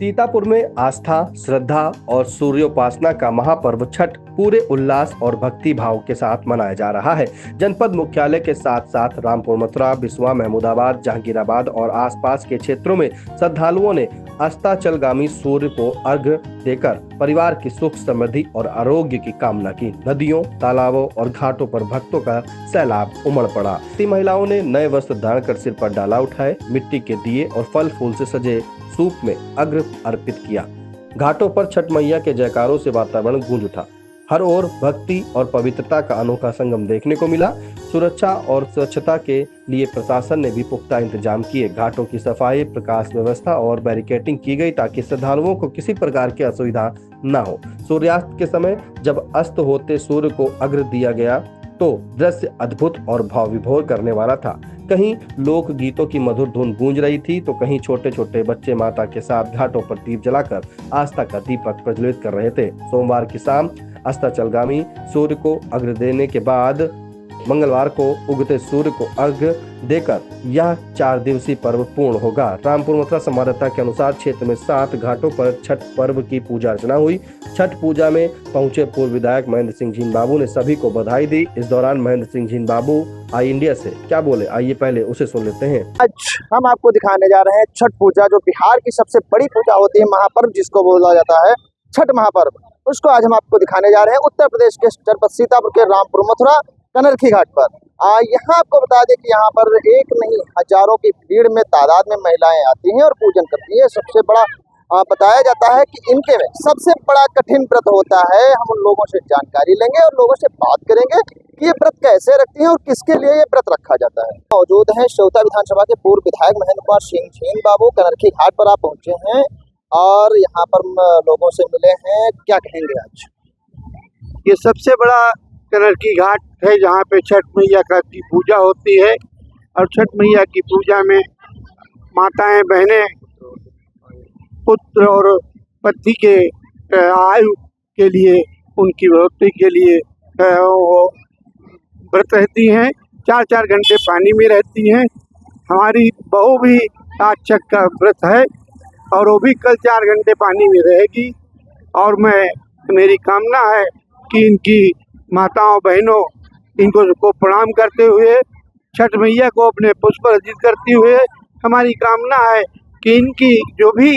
सीतापुर में आस्था, श्रद्धा और सूर्योपासना का महापर्व छठ पूरे उल्लास और भक्ति भाव के साथ मनाया जा रहा है। जनपद मुख्यालय के साथ साथ रामपुर, मथुरा, बिसवा, महमूदाबाद, जहांगीराबाद और आसपास के क्षेत्रों में श्रद्धालुओं ने अस्ताचलगामी सूर्य को अर्घ्य देकर परिवार की सुख, समृद्धि और आरोग्य की कामना की। नदियों, तालाबों और घाटों पर भक्तों का सैलाब उमड़ पड़ा। महिलाओं ने नए वस्त्र धारण कर सिर पर डाला उठाए, मिट्टी के दिए और फल फूल से सजे सूप में अर्घ्य अर्पित किया। घाटों पर छठ मैया के जयकारों से वातावरण गूंज उठा। हर ओर भक्ति और पवित्रता का अनोखा संगम देखने को मिला। सुरक्षा और स्वच्छता के लिए प्रशासन ने भी पुख्ता इंतजाम किए। घाटों की सफाई, प्रकाश व्यवस्था और बैरिकेडिंग की गई ताकि श्रद्धालुओं को किसी प्रकार की असुविधा न हो। सूर्यास्त के समय जब अस्त होते सूर्य को अर्घ्य दिया गया तो दृश्य अद्भुत और भाव विभोर करने वाला था। कहीं लोक गीतों की मधुर धुन गूंज रही थी तो कहीं छोटे छोटे बच्चे माता के साथ घाटों पर दीप जलाकर आस्था का दीपक प्रज्वलित कर रहे थे। सोमवार की शाम अस्ताचलगामी सूर्य को अर्घ्य देने के बाद मंगलवार को उगते सूर्य को अर्घ्य देकर यह 4 दिवसीय पर्व पूर्ण होगा। रामपुर मथुरा संवाददाता के अनुसार क्षेत्र में 7 घाटों पर छठ पर्व की पूजा अर्चना हुई। छठ पूजा में पहुंचे पूर्व विधायक महेंद्र सिंह जीन बाबू ने सभी को बधाई दी। इस दौरान महेंद्र सिंह जीन बाबू आई इंडिया से क्या बोले, आइए पहले उसे सुन लेते हैं। आज हम आपको दिखाने जा रहे हैं छठ पूजा, जो बिहार की सबसे बड़ी पूजा होती है, महापर्व जिसको बोला जाता है छठ महापर्व, उसको आज हम आपको दिखाने जा रहे हैं उत्तर प्रदेश के जनपद सीतापुर के रामपुर मथुरा कनरखी घाट पर। यहाँ आपको बता दें कि यहाँ पर एक नहीं हजारों की भीड़ में तादाद में महिलाएं आती हैं और पूजन करती है। सबसे बड़ा बताया जाता है कि इनके में सबसे बड़ा कठिन व्रत होता है। हम उन लोगों से जानकारी लेंगे और लोगों से बात करेंगे कि ये व्रत कैसे रखती है और किसके लिए ये व्रत रखा जाता है। मौजूद हैं श्रोता विधानसभा के पूर्व विधायक महेंद्र कुमार सिंह जीन बाबू। कनरखी घाट पर आप पहुंचे हैं और यहाँ पर लोगों से मिले हैं, क्या कहेंगे आज? ये सबसे बड़ा कनरखी घाट है जहाँ पे छठ मैया की पूजा होती है और छठ मैया की पूजा में माताएं, बहनें, पुत्र और पति के आयु के लिए, उनकी भक्ति के लिए वो व्रत रहती हैं। 4-4 घंटे पानी में रहती हैं। हमारी बहू भी आज छठ का व्रत है और वो भी कल 4 घंटे पानी में रहेगी। और मेरी कामना है कि इनकी माताओं, बहनों, इनको प्रणाम करते हुए, छठ मैया को अपने पुष्प अर्जित करते हुए, हमारी कामना है कि इनकी जो भी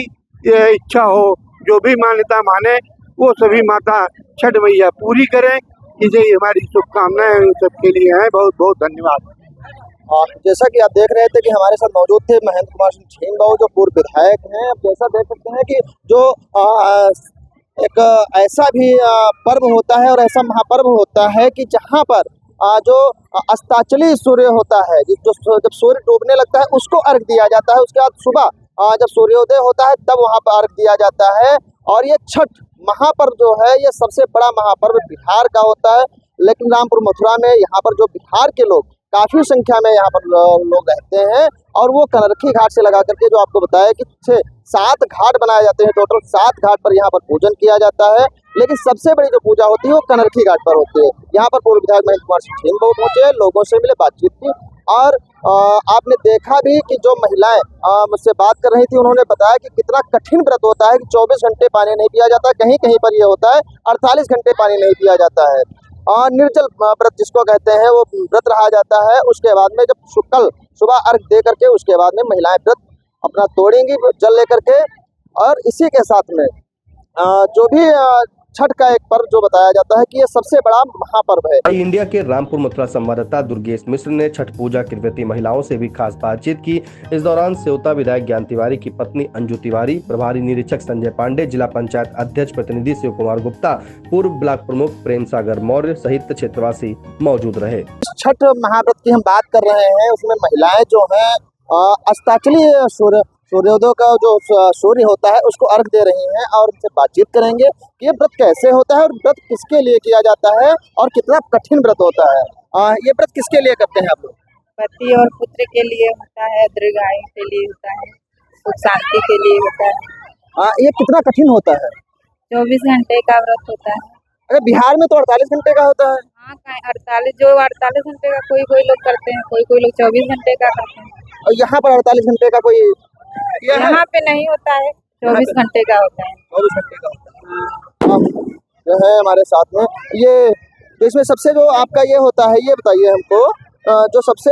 इच्छा हो, जो भी मान्यता माने, वो सभी माता छठ मैया पूरी करें। इसे हमारी शुभकामनाएं सबके लिए हैं। बहुत बहुत धन्यवाद। जैसा कि आप देख रहे थे कि हमारे साथ मौजूद थे महेंद्र कुमार सिंह जीन बाबू, जो पूर्व विधायक हैं। आप जैसा देख सकते हैं कि जो एक ऐसा भी पर्व होता है और ऐसा महापर्व होता है कि जहाँ पर जो अस्ताचली सूर्य होता है, जो जब सूर्य डूबने लगता है उसको अर्घ दिया जाता है। उसके बाद सुबह जब सूर्योदय होता है तब वहाँ पर अर्घ दिया जाता है। और ये छठ महापर्व जो है ये सबसे बड़ा महापर्व बिहार का होता है। लेकिन रामपुर मथुरा में यहाँ पर जो बिहार के लोग काफी संख्या में यहाँ पर लोग रहते हैं और वो कनरखी घाट से लगा करके, जो आपको बताया कि 7 घाट बनाए जाते हैं, टोटल 7 घाट पर यहाँ पर पूजन किया जाता है। लेकिन सबसे बड़ी जो पूजा होती है वो कनरखी घाट पर होती है। यहाँ पर पूर्व विधायक महेंद्र कुमार सिंह जीन बाबू पहुंचे, लोगों से मिले, बातचीत की और आपने देखा भी कि जो महिलाएं मुझसे बात कर रही थी, उन्होंने बताया कि कितना कठिन व्रत होता है कि 24 घंटे पानी नहीं पिया जाता। कहीं कहीं पर यह होता है 48 घंटे पानी नहीं पिया जाता है। निर्जल व्रत जिसको कहते हैं वो व्रत रहा जाता है। उसके बाद में जब कल सुबह अर्घ दे करके उसके बाद में महिलाएं व्रत अपना तोड़ेंगी जल लेकर के। और इसी के साथ में जो भी छठ का एक पर्व जो बताया जाता है कि ये सबसे बड़ा महापर्व है। आई इंडिया के रामपुर मथुरा संवाददाता दुर्गेश मिश्र ने छठ पूजा के प्रति महिलाओं से भी खास बातचीत की। इस दौरान सेवता विधायक ज्ञान तिवारी की पत्नी अंजू तिवारी, प्रभारी निरीक्षक संजय पांडे, जिला पंचायत अध्यक्ष प्रतिनिधि शिव कुमार गुप्ता, पूर्व ब्लॉक प्रमुख प्रेम सागर मौर्य सहित क्षेत्रवासी मौजूद रहे। छठ महाव्रत की हम बात कर रहे हैं, उसमें महिलाएं जो है अस्ताचली सूर्योदय का जो सूर्य होता है उसको अर्घ दे रही हैं और उनसे बातचीत करेंगे कि ये व्रत कैसे होता है और व्रत किसके लिए किया जाता है और कितना कठिन व्रत होता है। ये व्रत किसके लिए करते हैं आप लोग? पति और पुत्र के लिए होता है, दीर्घायु के लिए होता है, सुख शांति के लिए होता है। ये कितना कठिन होता है? 24 घंटे का व्रत होता है। अरे बिहार में तो 48 घंटे का होता है। हाँ, 48 घंटे का कोई लोग करते हैं, कोई लोग 24 घंटे का करते हैं। और यहाँ पर 48 घंटे का कोई यहाँ पे नहीं होता है, 24 घंटे का होता है। 24 घंटे का होता है। आप जो है हमारे साथ में ये तो इसमें सबसे जो आपका ये होता है, ये बताइए हमको जो सबसे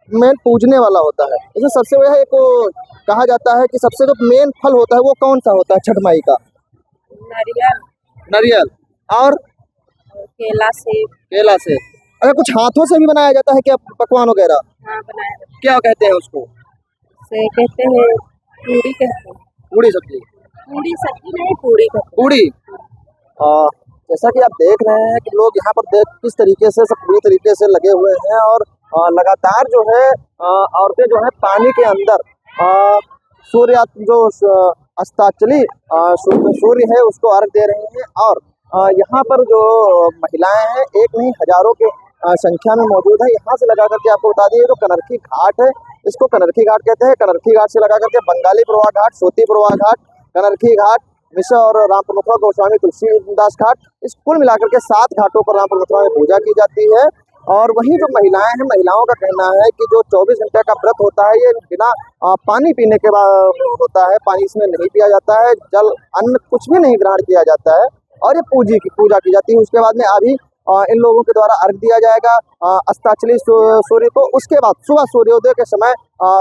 मेन पूजने वाला होता है, इसमें सबसे वह एक कहा जाता है कि सबसे जो मेन फल होता है वो कौन सा होता है छठ माई का? नारियल नारियल और और केला से। केला से। अगर कुछ हाथों से भी बनाया जाता है क्या पकवान वगैरह? हाँ, बनाया जाता क्या कहते हैं उसको? से कहते हैं पूड़ी कहते हैं। पूड़ी सब्जी। पूड़ी सब्जी नहीं, पूड़ी कहते हैं। पूड़ी। जैसा कि आप देख रहे हैं कि लोग यहाँ पर देख किस तरीके से सब पूरी तरीके से लगे हुए हैं और लगातार जो है औरतें जो है पानी के अंदर सूर्य जो अस्ताचली सूर्य है उसको अर्घ दे रहे हैं और यहाँ पर जो महिलाएं हैं एक नहीं हजारों के संख्या में मौजूद है। यहाँ से लगा करके आपको बता दिए जो कनरखी घाट है, इसको कनरखी घाट कहते हैं। कनरखी घाट से लगा करके बंगाली प्रवाह घाट, सोती प्रवाह घाट, कनरखी घाट, मिश्र और रामपुर मथुरा गोस्वामी तुलसीदास घाट, इस कुल मिलाकर के 7 घाटों पर रामपुर मथुरा में पूजा की जाती है। और वहीं जो महिलाएं हैं, महिलाओं का कहना है कि जो 24 घंटे का व्रत होता है ये बिना पानी पीने के बाद होता है, पानी इसमें नहीं पिया जाता है, जल अन्न कुछ भी नहीं ग्रहण किया जाता है और ये पूजा की जाती है। उसके बाद में अभी इन लोगों के द्वारा अर्घ दिया जाएगा अस्ताचली सूर्य को। उसके बाद सुबह सूर्योदय के समय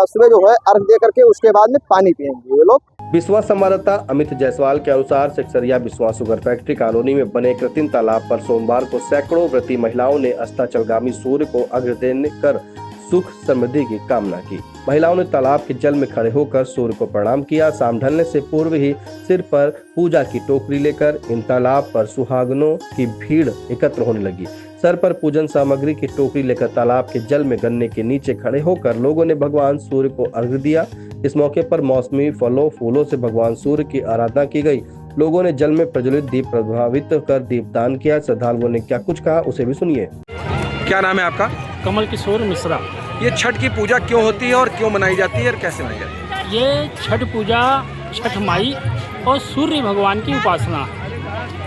सुबह जो है अर्घ दे करके उसके बाद में पानी पिएंगे ये लोग। बिस्वा संवाददाता अमित जायसवाल के अनुसार Seksaria Biswa sugar factory colony में बने कृत्रिम तालाब पर सोमवार को सैकड़ों व्रती महिलाओं ने अस्ताचलगामी सूर्य को अर्घ्य देने कर सुख समृद्धि की कामना की। महिलाओं ने तालाब के जल में खड़े होकर सूर्य को प्रणाम किया। शाम ढलने से पूर्व ही सिर पर पूजा की टोकरी लेकर इन तालाब पर सुहागनों की भीड़ एकत्र होने लगी। सर पर पूजन सामग्री की टोकरी लेकर तालाब के जल में गन्ने के नीचे खड़े होकर लोगों ने भगवान सूर्य को अर्घ्य दिया। इस मौके पर मौसमी फलों फूलों से भगवान सूर्य की आराधना की गई। लोगों ने जल में प्रज्वलित दीप प्रभावित कर दीपदान किया। श्रद्धालुओं ने क्या कुछ कहा उसे भी सुनिए। क्या नाम है आपका? कमल किशोर मिश्रा। ये छठ की पूजा क्यों होती है और क्यों मनाई जाती है और कैसे मनाई जाती है? ये छठ पूजा छठ माई और सूर्य भगवान की उपासना,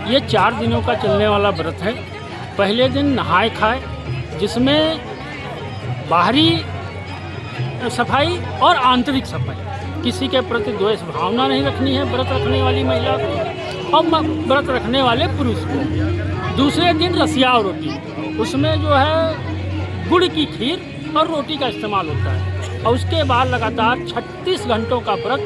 ये 4 दिनों का चलने वाला व्रत है। पहले दिन नहाए खाए, जिसमें बाहरी सफाई और आंतरिक सफाई, किसी के प्रति द्वेष भावना नहीं रखनी है व्रत रखने वाली महिला को और व्रत रखने वाले पुरुष को। दूसरे दिन रसिया रोटी, उसमें जो है गुड़ की खीर और रोटी का इस्तेमाल होता है। और उसके बाद लगातार 36 घंटों का व्रत,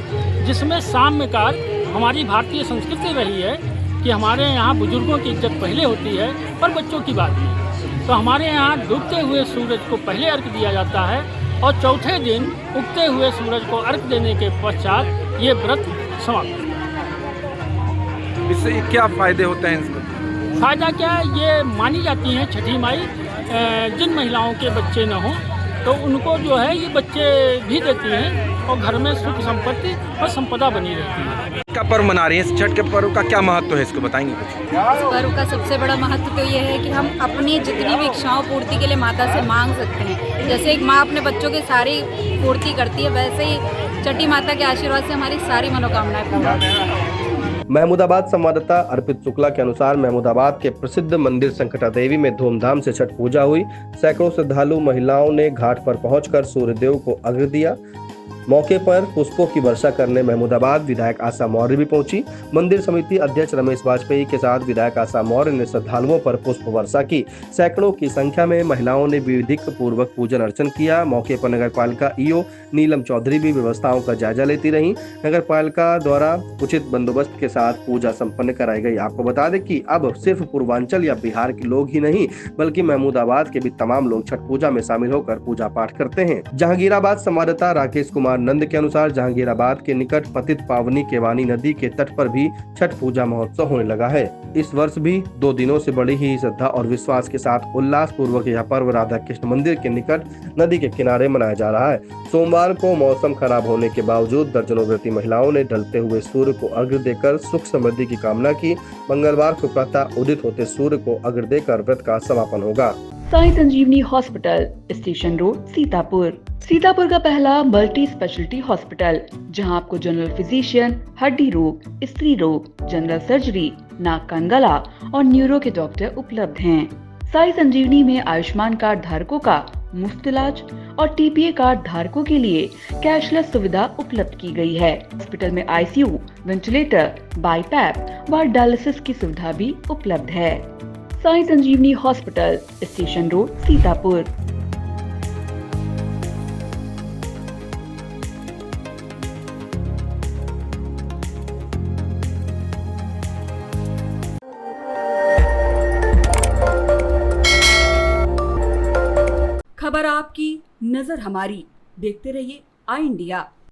जिसमें साम्य काल हमारी भारतीय संस्कृति रही है कि हमारे यहाँ बुजुर्गों की इज्जत पहले होती है और बच्चों की बाद में। तो हमारे यहाँ डूबते हुए सूरज को पहले अर्घ दिया जाता है और चौथे दिन उगते हुए सूरज को अर्घ देने के पश्चात ये व्रत समाप्त होता है। इससे क्या फायदे होते हैं इसको? फायदा क्या है, ये मानी जाती हैं छठी माई जिन महिलाओं के बच्चे न हों तो उनको जो है ये बच्चे भी देती हैं और घर में सुख संपत्ति और संपदा बनी रहती है। का पर्व मना रही है, इस छठ के पर्व का क्या महत्व है इसको बताएंगे कुछ? इस पर्व का सबसे बड़ा महत्व तो ये है कि हम अपनी जितनी भी इच्छाओं पूर्ति के लिए माता से मांग सकते हैं। जैसे एक माँ अपने बच्चों की सारी पूर्ति करती है, वैसे ही छठी माता के आशीर्वाद से हमारी सारी मनोकामनाएं पूरी होती हैं। महमूदाबाद संवाददाता अर्पित शुक्ला के अनुसार महमूदाबाद के प्रसिद्ध मंदिर संकटा देवी में धूमधाम से छठ पूजा हुई। सैकड़ों श्रद्धालु महिलाओं ने घाट पर पहुंचकर सूर्यदेव को अर्घ्य दिया। मौके पर पुष्पों की वर्षा करने महमूदाबाद विधायक आशा मौर्य भी पहुंची। मंदिर समिति अध्यक्ष रमेश वाजपेयी के साथ विधायक आशा मौर्य ने श्रद्धालुओं पर पुष्प वर्षा की। सैकड़ों की संख्या में महिलाओं ने विधिक पूर्वक पूजन अर्चन किया। मौके पर नगर पालिका ईओ नीलम चौधरी भी व्यवस्थाओं का जायजा लेती रहीं। नगर पालिका द्वारा उचित बंदोबस्त के साथ पूजा संपन्न कराई गई। आपको बता दें कि अब सिर्फ पूर्वांचल या बिहार के लोग ही नहीं बल्कि महमूदाबाद के भी तमाम लोग छठ पूजा में शामिल होकर पूजा पाठ करते हैं। जहांगीराबाद संवाददाता राकेश कुमार नंद के अनुसार जहांगीराबाद के निकट पतित पावनी केवानी नदी के तट पर भी छठ पूजा महोत्सव होने लगा है। इस वर्ष भी 2 दिनों से बड़ी ही श्रद्धा और विश्वास के साथ उल्लास पूर्वक यह पर्व राधा कृष्ण मंदिर के निकट नदी के किनारे मनाया जा रहा है। सोमवार को मौसम खराब होने के बावजूद दर्जनों व्रती महिलाओं ने ढलते हुए सूर्य को अर्घ्य देकर सुख समृद्धि की कामना की। मंगलवार को प्रातः उदित होते सूर्य को अर्घ्य देकर व्रत का समापन होगा। Sai Sanjivani hospital, station road, Sitapur. Sitapur का पहला मल्टी स्पेशलिटी हॉस्पिटल, जहां आपको जनरल फिजिशियन, हड्डी रोग, स्त्री रोग, जनरल सर्जरी, नाक कान गला और न्यूरो के डॉक्टर उपलब्ध हैं। साई संजीवनी में आयुष्मान कार्ड धारकों का मुफ्त इलाज और टीपीए कार्ड धारकों के लिए कैशलेस सुविधा उपलब्ध की गई है। हॉस्पिटल में आईसीयू, वेंटिलेटर, बाईपैप व डायलिसिस की सुविधा भी उपलब्ध है। Sai Sanjivani hospital, station road, Sitapur. खबर आपकी, नजर हमारी। देखते रहिए आई इंडिया।